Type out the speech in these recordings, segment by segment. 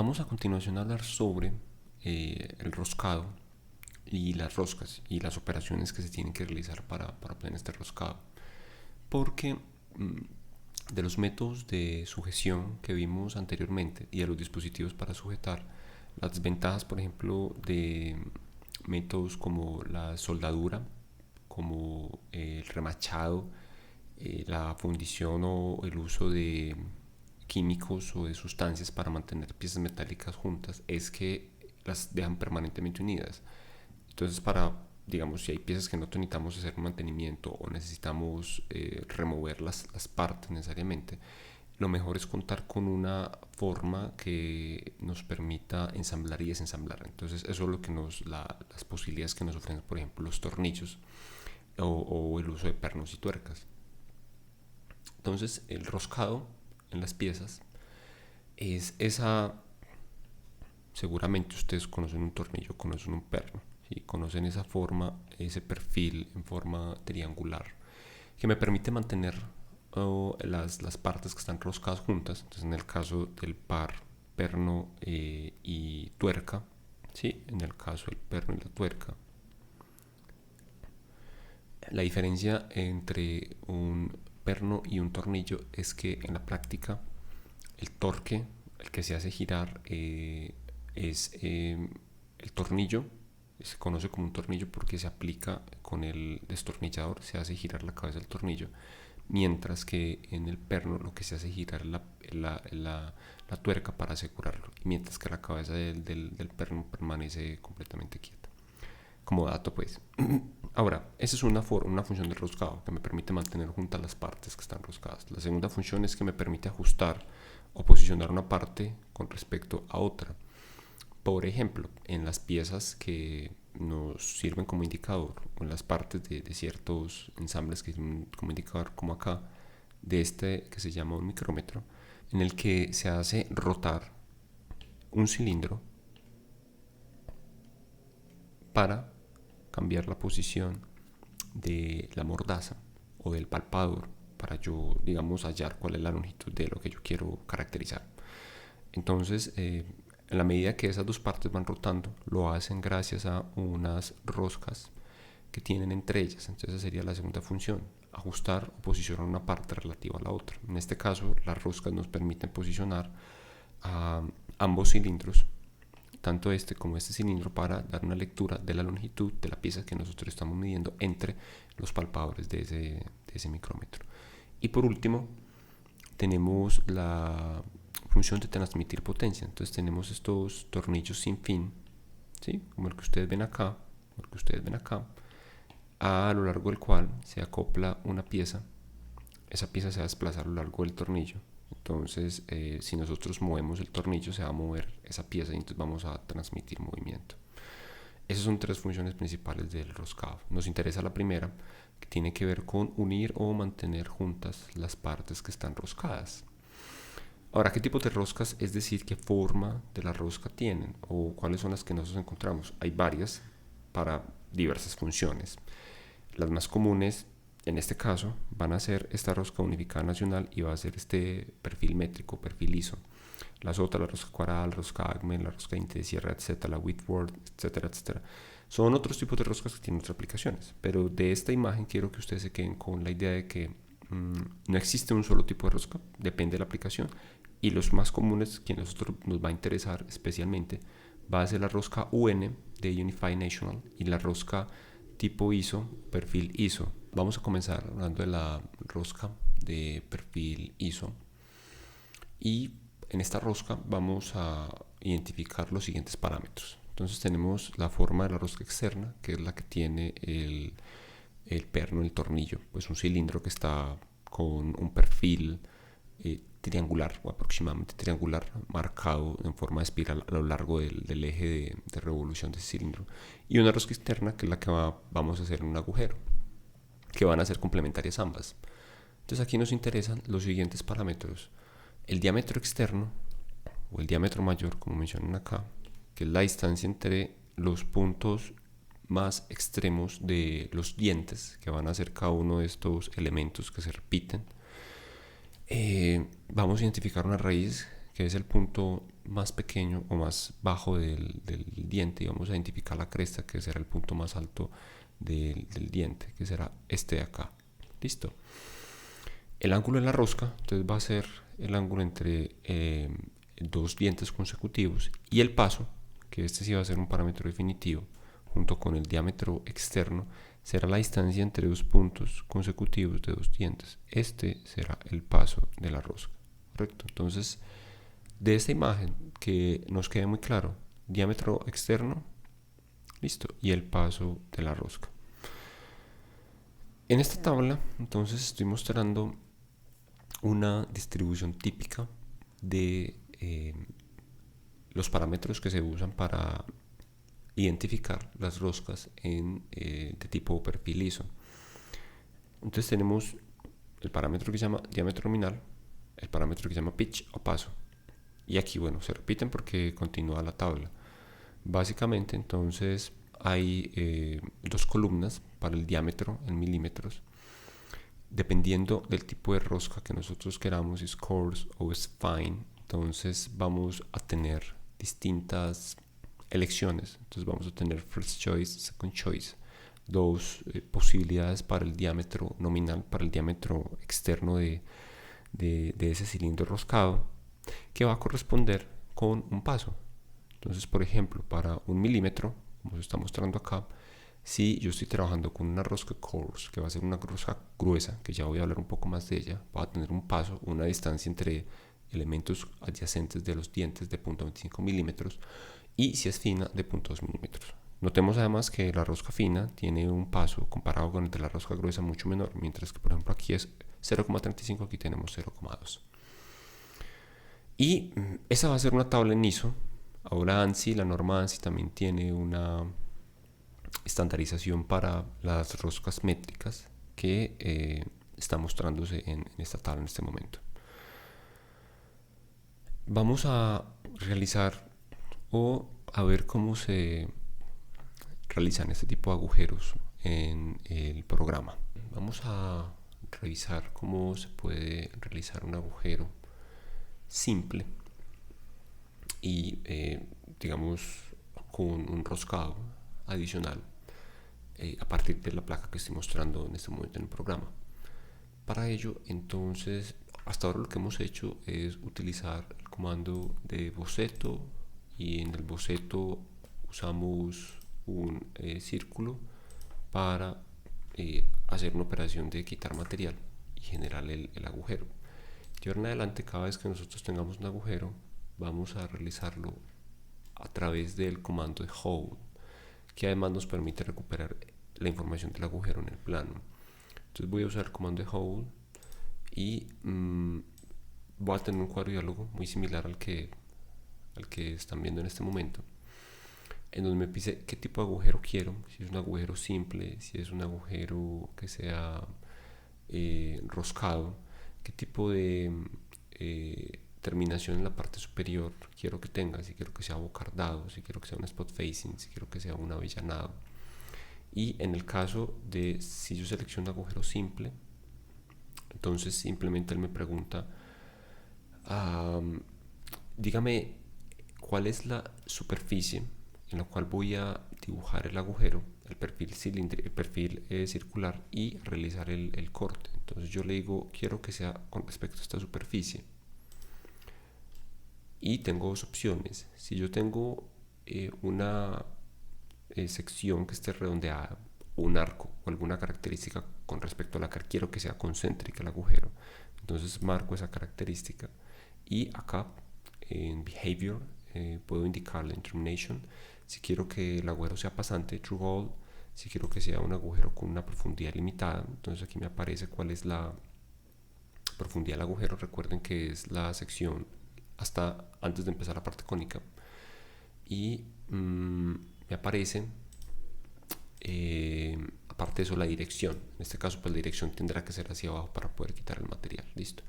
Vamos a continuación a hablar sobre el roscado y las roscas y las operaciones que se tienen que realizar para obtener este roscado. Porque de los métodos de sujeción que vimos anteriormente y de los dispositivos para sujetar, las desventajas, por ejemplo, de métodos como la soldadura, como el remachado, la fundición o el uso de químicos o de sustancias para mantener piezas metálicas juntas, es que las dejan permanentemente unidas. Entonces, digamos, si hay piezas que no necesitamos hacer un mantenimiento o necesitamos remover las partes necesariamente, lo mejor es contar con una forma que nos permita ensamblar y desensamblar. Entonces, eso es lo que las posibilidades que nos ofrecen, por ejemplo, los tornillos o el uso de pernos y tuercas. Entonces, el roscado en las piezas es esa. Seguramente ustedes conocen un tornillo, conocen un perno, ¿sí? Conocen esa forma, ese perfil en forma triangular que me permite mantener las partes que están roscadas juntas. Entonces, en el caso del par, perno y tuerca, ¿sí? En el caso del perno y la tuerca, la diferencia entre un perno y un tornillo es que en la práctica el torque, el que se hace girar, es el tornillo. Se conoce como un tornillo porque se aplica con el destornillador, se hace girar la cabeza del tornillo, mientras que en el perno lo que se hace girar es la tuerca para asegurarlo, mientras que la cabeza del perno permanece completamente quieta. Como dato, pues. Ahora, esa es una función del roscado que me permite mantener juntas las partes que están roscadas. La segunda función es que me permite ajustar o posicionar una parte con respecto a otra. Por ejemplo, en las piezas que nos sirven como indicador, o en las partes de ciertos ensambles que sirven como indicador, como acá, de este que se llama un micrómetro, en el que se hace rotar un cilindro para cambiar la posición de la mordaza o del palpador para yo, digamos, hallar cuál es la longitud de lo que yo quiero caracterizar. Entonces, en la medida que esas dos partes van rotando, lo hacen gracias a unas roscas que tienen entre ellas. Entonces, esa sería la segunda función: ajustar o posicionar una parte relativa a la otra. En este caso, las roscas nos permiten posicionar a ambos cilindros, tanto este como este cilindro, para dar una lectura de la longitud de la pieza que nosotros estamos midiendo entre los palpadores de ese micrómetro. Y por último, tenemos la función de transmitir potencia. Entonces tenemos estos tornillos sin fin, ¿sí? Como el que ustedes ven acá, a lo largo del cual se acopla una pieza. Esa pieza se va a desplazar a lo largo del tornillo. Entonces, si nosotros movemos el tornillo, se va a mover esa pieza y entonces vamos a transmitir movimiento. Esas son tres funciones principales del roscado. Nos interesa la primera, que tiene que ver con unir o mantener juntas las partes que están roscadas. Ahora, ¿qué tipo de roscas? Es decir, ¿qué forma de la rosca tienen? ¿O cuáles son las que nosotros encontramos? Hay varias para diversas funciones. Las más comunes, en este caso, van a ser esta rosca unificada nacional y va a ser este perfil métrico, perfil ISO. Las otras, la rosca cuadrada, la rosca Acme, la rosca Inte de Sierra, etc., la Whitworth, etcétera, etcétera. Son otros tipos de roscas que tienen otras aplicaciones. Pero de esta imagen quiero que ustedes se queden con la idea de que no existe un solo tipo de rosca, depende de la aplicación. Y los más comunes, que a nosotros nos va a interesar especialmente, va a ser la rosca UN de Unified National y la rosca tipo ISO, perfil ISO. Vamos a comenzar hablando de la rosca de perfil ISO. Y en esta rosca vamos a identificar los siguientes parámetros. Entonces tenemos la forma de la rosca externa, que es la que tiene el perno, el tornillo, pues un cilindro que está con un perfil triangular o aproximadamente triangular, marcado en forma de espiral a lo largo del eje de revolución de ese cilindro, y una rosca externa, que es la que vamos a hacer en un agujero, que van a ser complementarias ambas. Entonces aquí nos interesan los siguientes parámetros: el diámetro externo o el diámetro mayor, como mencionan acá, que es la distancia entre los puntos más extremos de los dientes, que van a ser cada uno de estos elementos que se repiten. Vamos a identificar una raíz que es el punto más pequeño o más bajo del diente, y vamos a identificar la cresta, que será el punto más alto del diente, que será este de acá. Listo. El ángulo de la rosca entonces va a ser el ángulo entre dos dientes consecutivos, y el paso, que este sí va a ser un parámetro definitivo, junto con el diámetro externo, será la distancia entre dos puntos consecutivos de dos dientes. Este será el paso de la rosca, ¿correcto? Entonces, de esta imagen, que nos quede muy claro, diámetro externo, listo, y el paso de la rosca. En esta tabla, entonces, estoy mostrando una distribución típica de los parámetros que se usan para identificar las roscas de tipo perfil liso. Entonces tenemos el parámetro que se llama diámetro nominal, el parámetro que se llama pitch o paso, y aquí, bueno, se repiten porque continúa la tabla. Básicamente, entonces, hay dos columnas para el diámetro en milímetros. Dependiendo del tipo de rosca que nosotros queramos, si es coarse o es fine, entonces vamos a tener distintas elecciones. Entonces vamos a tener first choice, second choice, dos posibilidades para el diámetro nominal, para el diámetro externo de ese cilindro roscado, que va a corresponder con un paso. Entonces, por ejemplo, para 1 milímetro, como se está mostrando acá, si yo estoy trabajando con una rosca coarse, que va a ser una rosca gruesa, que ya voy a hablar un poco más de ella, va a tener un paso, una distancia entre elementos adyacentes de los dientes de 0.25 milímetros, y si es fina, de 0.2 milímetros. Notemos además que la rosca fina tiene un paso comparado con el de la rosca gruesa mucho menor, mientras que, por ejemplo, aquí es 0,35, aquí tenemos 0,2. Y esa va a ser una tabla en ISO. Ahora ANSI, la norma ANSI también tiene una estandarización para las roscas métricas que está mostrándose en esta tabla en este momento. Vamos a realizar o a ver cómo se realizan este tipo de agujeros en el programa. Vamos a revisar cómo se puede realizar un agujero simple y digamos con un roscado adicional a partir de la placa que estoy mostrando en este momento en el programa. Para ello, entonces, hasta ahora lo que hemos hecho es utilizar el comando de boceto, y en el boceto usamos un círculo para hacer una operación de quitar material y generar el agujero. De ahora en adelante, cada vez que nosotros tengamos un agujero, vamos a realizarlo a través del comando de hold, que además nos permite recuperar la información del agujero en el plano. Entonces voy a usar el comando de hold y voy a tener un cuadro de diálogo muy similar al que están viendo en este momento, en donde me dice qué tipo de agujero quiero, si es un agujero simple, si es un agujero que sea roscado, qué tipo de terminación en la parte superior quiero que tenga, si quiero que sea bocardado, si quiero que sea un spot facing, si quiero que sea un avellanado. Y en el caso de si yo selecciono un agujero simple, entonces simplemente él me pregunta, dígame cuál es la superficie en la cual voy a dibujar el agujero, el perfil, el perfil circular, y realizar el corte. Entonces yo le digo, quiero que sea con respecto a esta superficie. Y tengo dos opciones. Si yo tengo una sección que esté redondeada, un arco o alguna característica con respecto a la que quiero que sea concéntrica el agujero, entonces marco esa característica, y acá en behavior puedo indicar la termination. Si quiero que el agujero sea pasante, true all. Si quiero que sea un agujero con una profundidad limitada, entonces aquí me aparece cuál es la profundidad del agujero. Recuerden que es la sección hasta antes de empezar la parte cónica. Y me aparece aparte de eso la dirección. En este caso, pues la dirección tendrá que ser hacia abajo para poder quitar el material. Listo.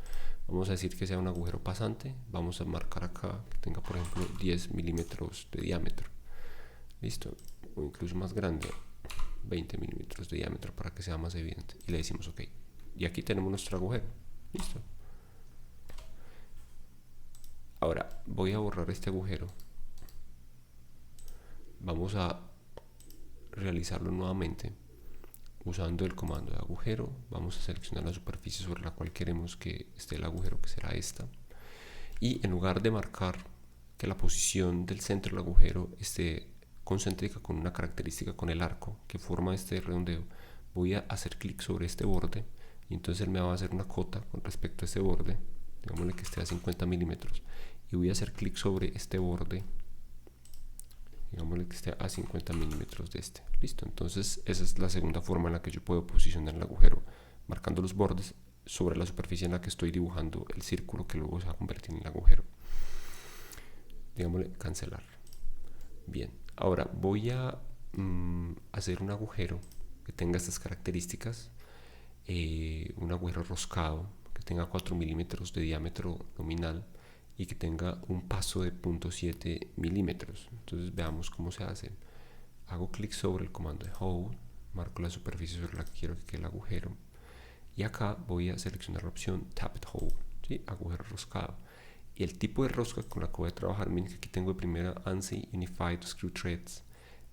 Vamos a decir que sea un agujero pasante. Vamos a marcar acá que tenga, por ejemplo, 10 milímetros de diámetro. Listo. O incluso más grande, 20 milímetros de diámetro, para que sea más evidente. Y le decimos OK. Y aquí tenemos nuestro agujero. Listo. Ahora voy a borrar este agujero. Vamos a realizarlo nuevamente usando el comando de agujero. Vamos a seleccionar la superficie sobre la cual queremos que esté el agujero, que será esta. Y en lugar de marcar que la posición del centro del agujero esté concéntrica con una característica con el arco que forma este redondeo, voy a hacer clic sobre este borde y entonces él me va a hacer una cota con respecto a este borde, digámosle que esté a 50 milímetros, y voy a hacer clic sobre este borde, digámosle que esté a 50 milímetros de este. Listo, entonces esa es la segunda forma en la que yo puedo posicionar el agujero, marcando los bordes sobre la superficie en la que estoy dibujando el círculo que luego se va a convertir en el agujero. Digámosle cancelar. Bien, ahora voy a hacer un agujero que tenga estas características, un agujero roscado que tenga 4 milímetros de diámetro nominal y que tenga un paso de 0.7 milímetros. Entonces veamos cómo se hace. Hago clic sobre el comando de Hole, marco la superficie sobre la que quiero que quede el agujero y acá voy a seleccionar la opción Tapped Hole, ¿sí? Agujero roscado. Y el tipo de rosca con la que voy a trabajar, miren que aquí tengo de primera ANSI Unified Screw Threads,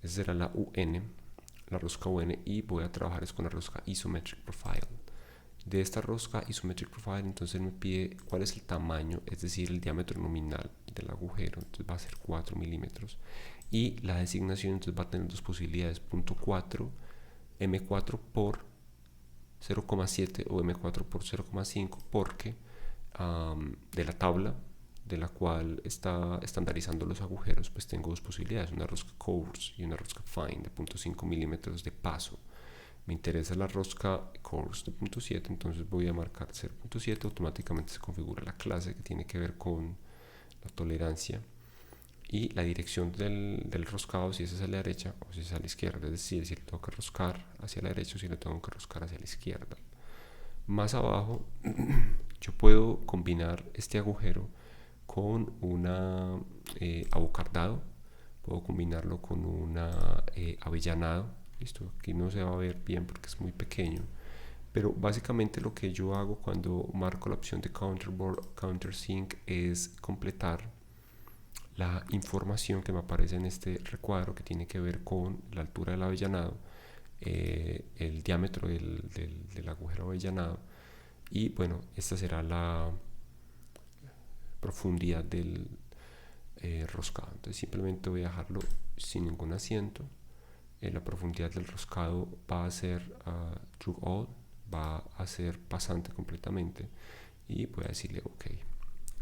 esa será la UN, la rosca UN, y voy a trabajar es con la rosca Isometric Profile. De esta rosca Isometric Profile, entonces me pide cuál es el tamaño, es decir, el diámetro nominal del agujero, entonces va a ser 4 milímetros. Y la designación entonces va a tener dos posibilidades, .4, M4 por 0,7 o M4 por 0,5, porque de la tabla de la cual está estandarizando los agujeros, pues tengo dos posibilidades, una rosca coarse y una rosca fine de 0.5 milímetros de paso. Me interesa la rosca coarse de 0.7, entonces voy a marcar 0.7, automáticamente se configura la clase que tiene que ver con la tolerancia y la dirección del roscado, si es hacia la derecha o si es a la izquierda, es decir, si le tengo que roscar hacia la derecha o si le tengo que roscar hacia la izquierda. Más abajo yo puedo combinar este agujero con una abocardado, puedo combinarlo con una avellanado. Listo, aquí no se va a ver bien porque es muy pequeño, pero básicamente lo que yo hago cuando marco la opción de countersink es completar la información que me aparece en este recuadro que tiene que ver con la altura del avellanado, el diámetro del agujero avellanado y bueno, esta será la profundidad del roscado. Entonces simplemente voy a dejarlo sin ningún asiento. La profundidad del roscado va a ser through all, va a ser pasante completamente y voy a decirle ok.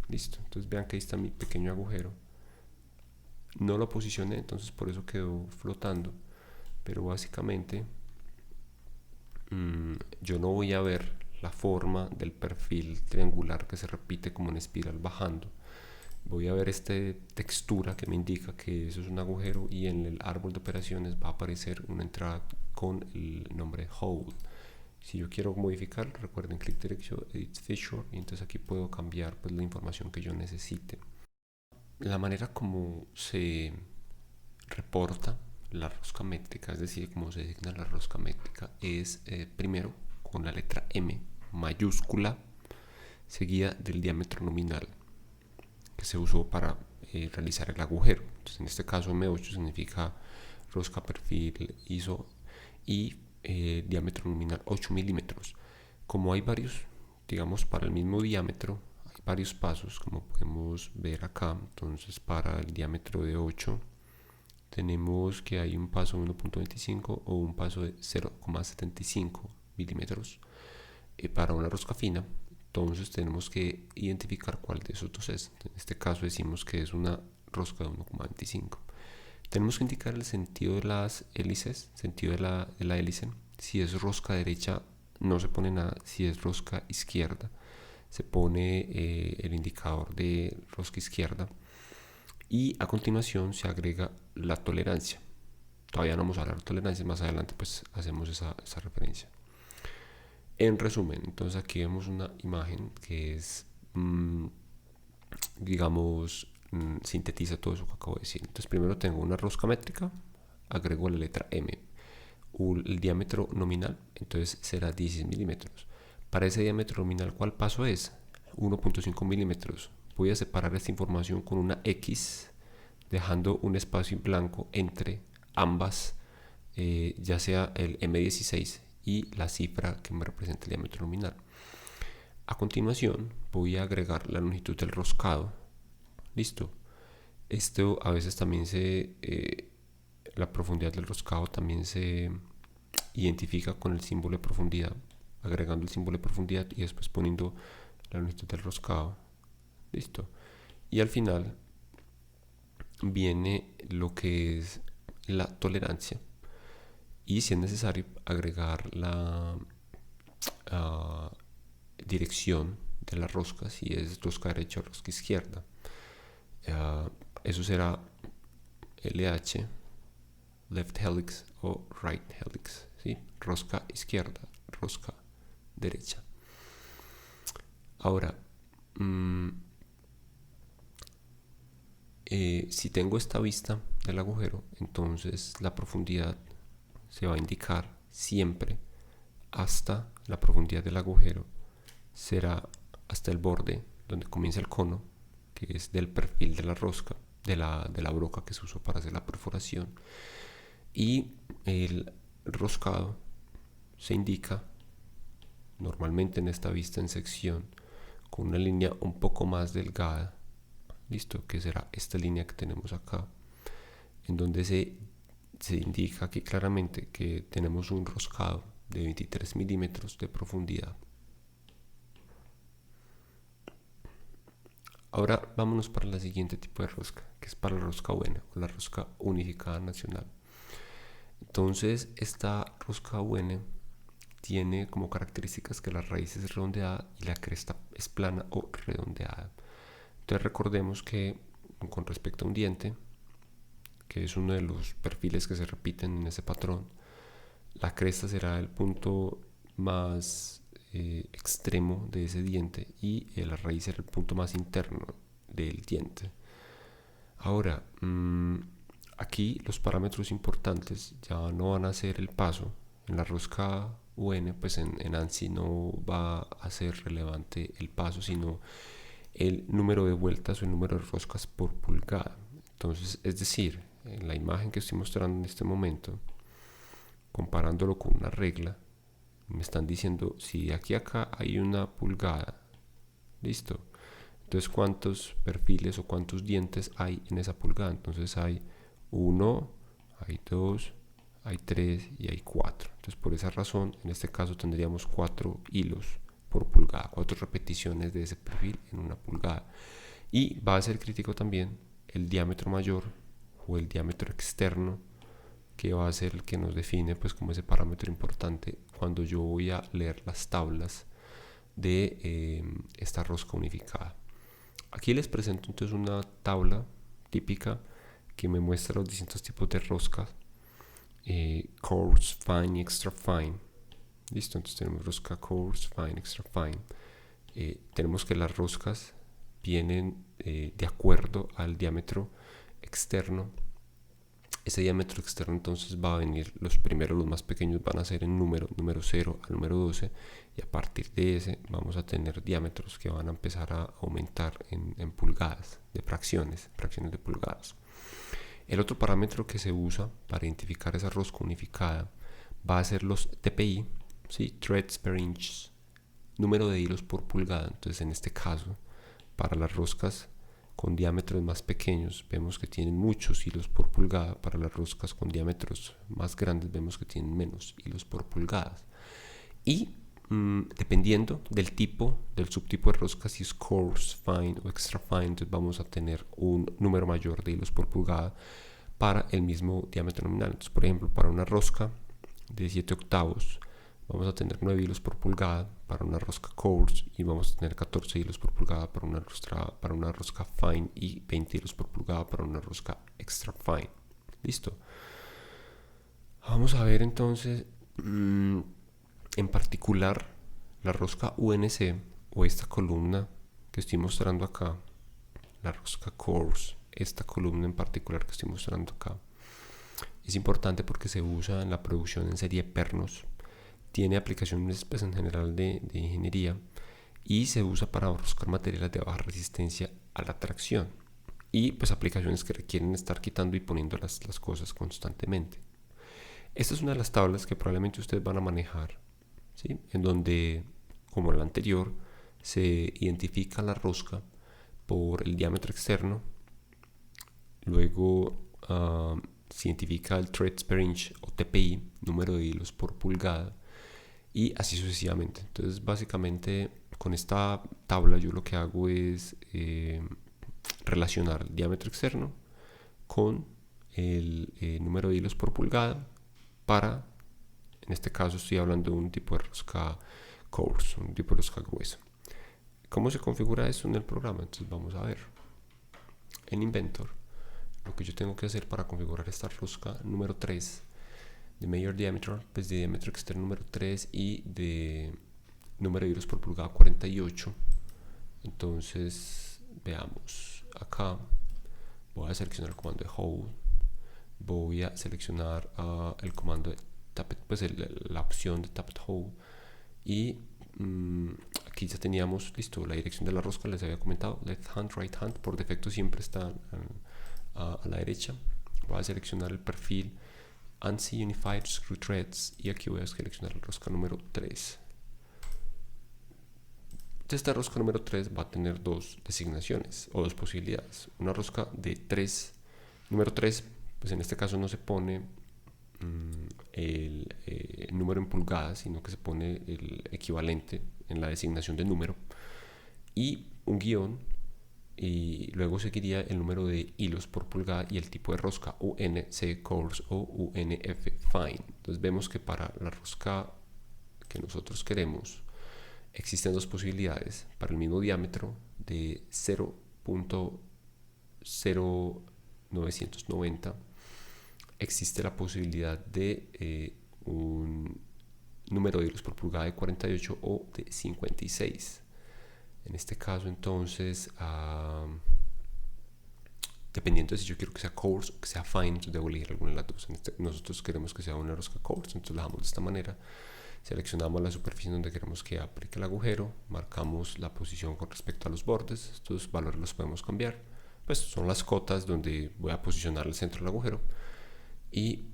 Listo, entonces vean que ahí está mi pequeño agujero. No lo posicioné, entonces por eso quedó flotando, pero básicamente yo no voy a ver la forma del perfil triangular que se repite como en espiral bajando. Voy a ver esta textura que me indica que eso es un agujero y en el árbol de operaciones va a aparecer una entrada con el nombre hole. Si yo quiero modificar, recuerden clic derecho, edit feature, y entonces aquí puedo cambiar pues la información que yo necesite. La manera como se reporta la rosca métrica, es decir, cómo se designa la rosca métrica, es primero con la letra M mayúscula seguida del diámetro nominal que se usó para realizar el agujero. Entonces, en este caso M8 significa rosca perfil ISO y diámetro nominal 8 milímetros. Como hay varios, digamos, para el mismo diámetro, hay varios pasos, como podemos ver acá. Entonces, para el diámetro de 8 tenemos que hay un paso de 1.25 o un paso de 0,75 milímetros. Para una rosca fina, entonces tenemos que identificar cuál de esos dos es. En este caso decimos que es una rosca de 1,25. Tenemos que indicar el sentido de las hélices, sentido de la hélice. Si es rosca derecha no se pone nada, si es rosca izquierda se pone el indicador de rosca izquierda y a continuación se agrega la tolerancia. Todavía no vamos a hablar de tolerancia, más adelante pues hacemos esa referencia. En resumen, entonces aquí vemos una imagen que es, digamos, sintetiza todo eso que acabo de decir. Entonces primero tengo una rosca métrica, agrego la letra M, el diámetro nominal, entonces será 16 milímetros. Para ese diámetro nominal, ¿cuál paso es? 1.5 milímetros. voy a separar esta información con una X, dejando un espacio en blanco entre ambas, ya sea el M16 y la cifra que me representa el diámetro nominal. A continuación voy a agregar la longitud del roscado. Listo. Esto a veces también la profundidad del roscado también se identifica con el símbolo de profundidad, agregando el símbolo de profundidad y después poniendo la longitud del roscado. Listo. Y al final viene lo que es la tolerancia y, si es necesario, agregar la dirección de la rosca, si es rosca derecha o rosca izquierda. Eso será LH, left helix o right helix, ¿sí? Rosca izquierda, rosca derecha. Ahora, si tengo esta vista del agujero, entonces la profundidad se va a indicar siempre hasta la profundidad del agujero, será hasta el borde donde comienza el cono, que es del perfil de la rosca, de la broca que se usó para hacer la perforación. Y el roscado se indica normalmente en esta vista en sección con una línea un poco más delgada, listo, que será esta línea que tenemos acá, en donde se indica aquí claramente que tenemos un roscado de 23 milímetros de profundidad. Ahora vámonos para el siguiente tipo de rosca, que es para la rosca buena o la rosca unificada nacional. Entonces, esta rosca UN tiene como características que la raíz es redondeada y la cresta es plana o redondeada. Entonces, recordemos que con respecto a un diente, que es uno de los perfiles que se repiten en ese patrón, la cresta será el punto más extremo de ese diente y la raíz será el punto más interno del diente. Ahora, aquí los parámetros importantes ya no van a ser el paso. En la rosca UN, pues en ANSI no va a ser relevante el paso, sino el número de vueltas o el número de roscas por pulgada. Entonces, es decir, en la imagen que estoy mostrando en este momento, comparándolo con una regla, me están diciendo si de aquí a acá hay una pulgada. Listo. Entonces, ¿cuántos perfiles o cuántos dientes hay en esa pulgada? Entonces hay 1, hay 2, hay 3 y hay 4. Entonces, por esa razón, en este caso tendríamos 4 hilos por pulgada, 4 repeticiones de ese perfil en una pulgada. Y va a ser crítico también el diámetro mayor o el diámetro externo, que va a ser el que nos define pues como ese parámetro importante cuando yo voy a leer las tablas de esta rosca unificada. Aquí les presento entonces una tabla típica que me muestra los distintos tipos de roscas, coarse, fine y extra fine. Listo, entonces tenemos rosca coarse, fine, extra fine. Tenemos que las roscas vienen de acuerdo al diámetro externo. Ese diámetro externo entonces va a venir, los primeros, los más pequeños van a ser en número 0 al número 12, y a partir de ese vamos a tener diámetros que van a empezar a aumentar en pulgadas, de fracciones de pulgadas. El otro parámetro que se usa para identificar esa rosca unificada va a ser los TPI, ¿sí? Threads per inch, número de hilos por pulgada. Entonces, en este caso, para las roscas con diámetros más pequeños vemos que tienen muchos hilos por pulgada. Para las roscas con diámetros más grandes vemos que tienen menos hilos por pulgada. Y dependiendo del tipo, del subtipo de rosca, si es coarse, fine o extra fine, entonces vamos a tener un número mayor de hilos por pulgada para el mismo diámetro nominal. Entonces, por ejemplo, para una rosca de 7 octavos vamos a tener 9 hilos por pulgada para una rosca coarse, y vamos a tener 14 hilos por pulgada para una rosca fine, y 20 hilos por pulgada para una rosca extra fine. Listo. Vamos a ver entonces en particular la rosca UNC, o esta columna que estoy mostrando acá, la rosca coarse, esta columna en particular que estoy mostrando acá, es importante porque se usa en la producción en serie de pernos. Tiene aplicaciones pues, en general de ingeniería, y se usa para enroscar materiales de baja resistencia a la tracción y pues aplicaciones que requieren estar quitando y poniendo las cosas constantemente. Esta es una de las tablas que probablemente ustedes van a manejar, ¿sí? En donde, como en la anterior, se identifica la rosca por el diámetro externo, luego se identifica el threads per inch o TPI, número de hilos por pulgada, y así sucesivamente. Entonces básicamente con esta tabla yo lo que hago es relacionar el diámetro externo con el número de hilos por pulgada para, en este caso estoy hablando de un tipo de rosca coarse, un tipo de rosca gruesa. ¿Cómo se configura eso en el programa? Entonces vamos a ver. En Inventor, lo que yo tengo que hacer para configurar esta rosca número 3 de Major Diameter, pues de diámetro externo número 3 y de número de hilos por pulgada 48. Entonces veamos acá, voy a seleccionar el comando de hold, voy a seleccionar el comando de tapped, pues la opción de tapped hold, y aquí ya teníamos listo la dirección de la rosca. Les había comentado left hand, right hand, por defecto siempre está a la derecha. Voy a seleccionar el perfil ANSI Unified Screw Threads y aquí voy a seleccionar la rosca número 3. Esta rosca número 3 va a tener dos designaciones o dos posibilidades. Una rosca de 3, número 3, pues en este caso no se pone el número en pulgadas, sino que se pone el equivalente en la designación de número y un guión, y luego seguiría el número de hilos por pulgada y el tipo de rosca, UNC coarse o UNF fine. Entonces vemos que para la rosca que nosotros queremos existen dos posibilidades. Para el mismo diámetro de 0.0990 existe la posibilidad de un número de hilos por pulgada de 48 o de 56. En este caso entonces, dependiendo de si yo quiero que sea coarse o que sea fine, entonces debo elegir alguna de las dos. Nosotros queremos que sea una rosca coarse, entonces la dejamos de esta manera. Seleccionamos la superficie donde queremos que aplique el agujero, marcamos la posición con respecto a los bordes, estos valores los podemos cambiar, pues son las cotas donde voy a posicionar el centro del agujero, y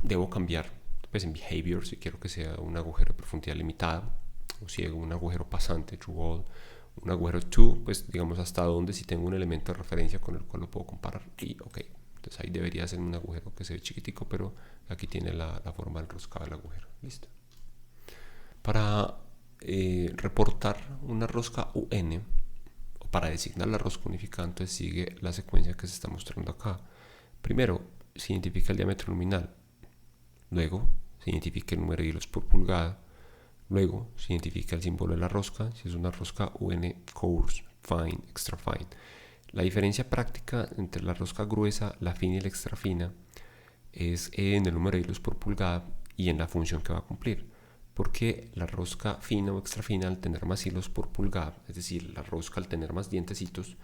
debo cambiar pues en behavior si quiero que sea un agujero de profundidad limitada, o si hago un agujero pasante, true wall, un agujero to, pues digamos hasta donde, si tengo un elemento de referencia con el cual lo puedo comparar, y ok, entonces ahí debería ser un agujero que se ve chiquitico, pero aquí tiene la forma enroscada del agujero. Listo. Para reportar una rosca UN, o para designar la rosca unificada, entonces sigue la secuencia que se está mostrando acá. Primero se identifica el diámetro nominal, luego se identifica el número de hilos por pulgada, luego se identifica el símbolo de la rosca, si es una rosca UN coarse, fine, extra fine. La diferencia práctica entre la rosca gruesa, la fina y la extra fina es en el número de hilos por pulgada y en la función que va a cumplir. Porque la rosca fina o extra fina, al tener más hilos por pulgada, es decir, la rosca al tener más dientecitos,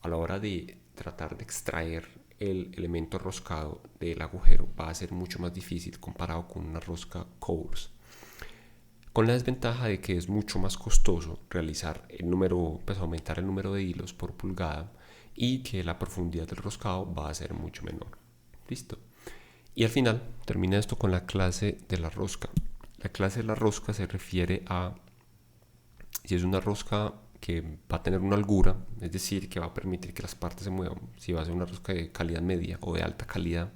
a la hora de tratar de extraer el elemento roscado del agujero va a ser mucho más difícil comparado con una rosca coarse, con la desventaja de que es mucho más costoso realizar el número, pues aumentar el número de hilos por pulgada, y que la profundidad del roscado va a ser mucho menor. Listo. Y al final termina esto con la clase de la rosca. La clase de la rosca se refiere a si es una rosca que va a tener una holgura, es decir, que va a permitir que las partes se muevan, si va a ser una rosca de calidad media o de alta calidad,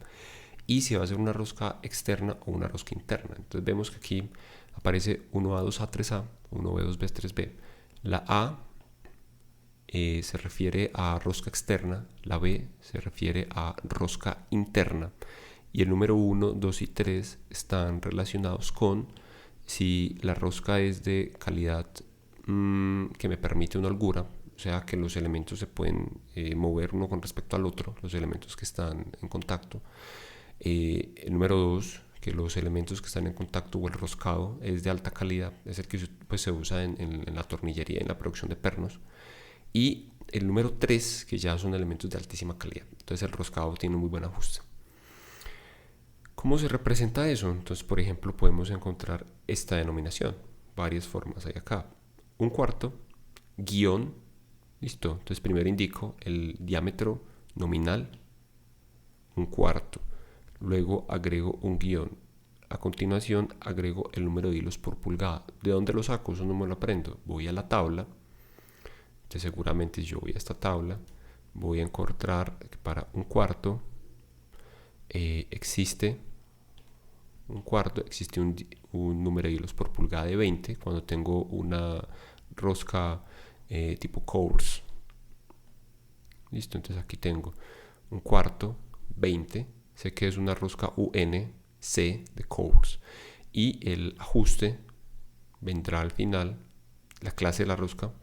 y si va a ser una rosca externa o una rosca interna. Entonces vemos que aquí aparece 1A, 2A, 3A, 1B, 2B, 3B. La A se refiere a rosca externa, la B se refiere a rosca interna, y el número 1, 2 y 3 están relacionados con si la rosca es de calidad que me permite una holgura, o sea que los elementos se pueden mover uno con respecto al otro, los elementos que están en contacto. El número 2, que los elementos que están en contacto o el roscado es de alta calidad, es el que pues, se usa en la tornillería, en la producción de pernos. Y el número 3, que ya son elementos de altísima calidad, entonces el roscado tiene un muy buen ajuste. ¿Cómo se representa eso? Entonces, por ejemplo, podemos encontrar esta denominación. Varias formas hay acá. un cuarto, guión, listo. Entonces primero indico el diámetro nominal, un cuarto. Luego agrego un guión. A continuación agrego el número de hilos por pulgada. ¿De dónde lo saco? Eso no me lo aprendo. Voy a la tabla. Entonces seguramente yo voy a esta tabla. Voy a encontrar que para un cuarto existe un número de hilos por pulgada de 20 cuando tengo una rosca tipo Coors. Listo, entonces aquí tengo un cuarto 20, sé que es una rosca UNC de Coors, y el ajuste vendrá al final, la clase de la rosca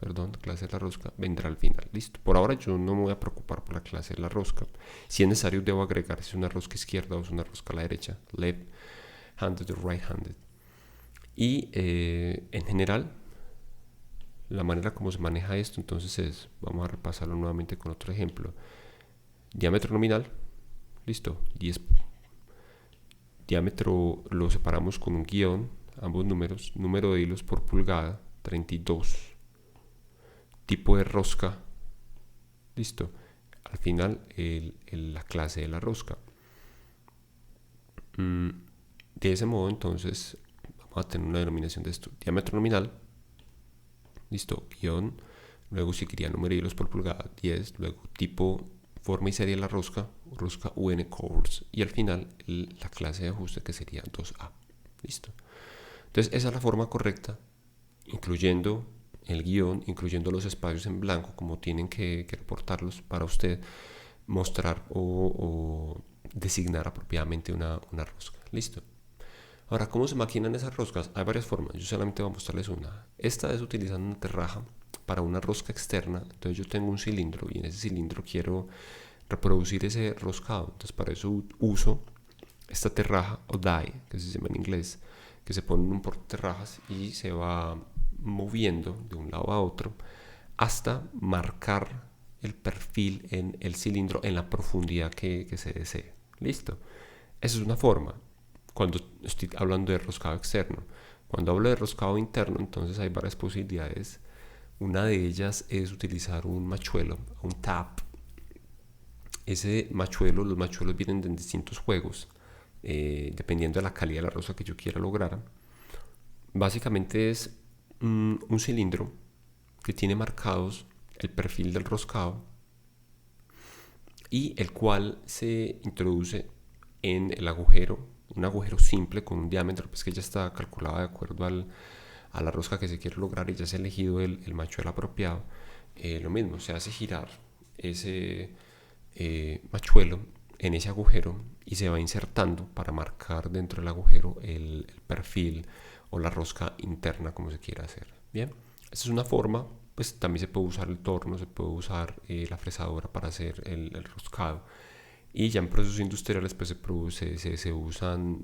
vendrá al final. Listo, por ahora yo no me voy a preocupar por la clase de la rosca. Si es necesario debo agregar si es una rosca izquierda o es una rosca a la derecha, left handed o right handed. Y en general la manera como se maneja esto entonces es, vamos a repasarlo nuevamente con otro ejemplo. Diámetro nominal, listo, 10. Diámetro lo separamos con un guión, ambos números. Número de hilos por pulgada, 32. Tipo de rosca, listo. Al final la clase de la rosca. De ese modo entonces vamos a tener una denominación de esto. Diámetro nominal, listo, guión. Luego seguiría número de hilos por pulgada, 10. Luego tipo, forma y serie de la rosca UN Coors, y al final la clase de ajuste que sería 2A. Listo. Entonces esa es la forma correcta, incluyendo el guión, incluyendo los espacios en blanco, como tienen que reportarlos para usted mostrar o designar apropiadamente una rosca. Listo. Ahora, ¿cómo se maquinan esas roscas? Hay varias formas, yo solamente voy a mostrarles una. Esta es utilizando una terraja para una rosca externa. Entonces yo tengo un cilindro y en ese cilindro quiero reproducir ese roscado. Entonces para eso uso esta terraja o die, que se llama en inglés, que se pone en un portaterrajas y se va moviendo de un lado a otro hasta marcar el perfil en el cilindro en la profundidad que se desee. Listo. Esa es una forma cuando estoy hablando de roscado externo. Cuando hablo de roscado interno, entonces hay varias posibilidades. Una de ellas es utilizar un machuelo, un tap. Ese machuelo, los machuelos vienen de distintos juegos, dependiendo de la calidad de la rosca que yo quiera lograr. Básicamente es un cilindro que tiene marcados el perfil del roscado y el cual se introduce en el agujero, un agujero simple con un diámetro pues que ya está calculado de acuerdo a la rosca que se quiere lograr y ya se ha elegido el machuelo apropiado. Lo mismo, se hace girar ese machuelo en ese agujero y se va insertando para marcar dentro del agujero el perfil o la rosca interna como se quiera hacer. Bien, esta es una forma. Pues también se puede usar el torno, se puede usar la fresadora para hacer el roscado. Y ya en procesos industriales pues se usan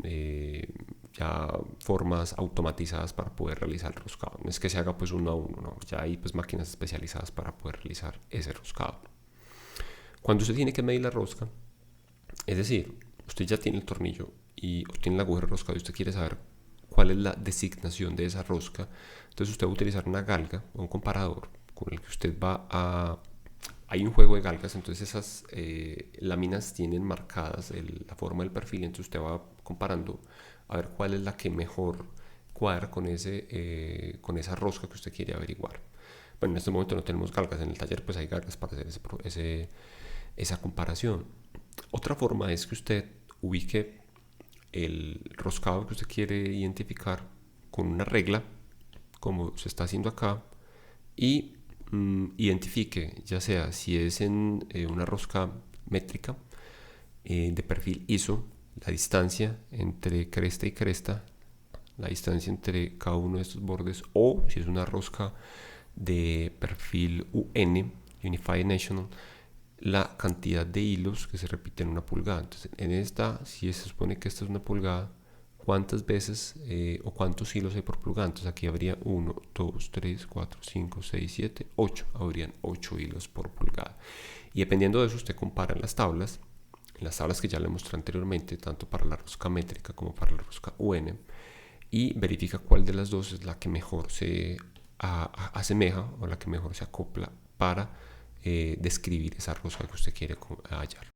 ya formas automatizadas para poder realizar el roscado. No es que se haga pues uno a uno, no. Ya hay pues máquinas especializadas para poder realizar ese roscado. Cuando usted tiene que medir la rosca, es decir, usted ya tiene el tornillo y tiene el agujero roscado y usted quiere saber cuál es la designación de esa rosca, entonces usted va a utilizar una galga o un comparador con el que usted va a... Hay un juego de galgas, entonces esas láminas tienen marcadas la forma del perfil, entonces usted va comparando a ver cuál es la que mejor cuadra con esa rosca que usted quiere averiguar. Bueno, en este momento no tenemos galgas, en el taller pues hay galgas para hacer esa comparación. Otra forma es que usted ubique el roscado que usted quiere identificar con una regla, como se está haciendo acá, y identifique, ya sea si es en una rosca métrica de perfil ISO, la distancia entre cresta y cresta, la distancia entre cada uno de estos bordes, o si es una rosca de perfil UN, Unified National, la cantidad de hilos que se repiten en una pulgada. Entonces, en esta, si se supone que esta es una pulgada, ¿cuántas veces o cuántos hilos hay por pulgada? Entonces aquí habría 1, 2, 3, 4, 5, 6, 7, 8. Habrían 8 hilos por pulgada. Y dependiendo de eso, usted compara en las tablas que ya le mostré anteriormente, tanto para la rosca métrica como para la rosca UN, y verifica cuál de las dos es la que mejor se asemeja o la que mejor se acopla para describir esa rosa que usted quiere hallar.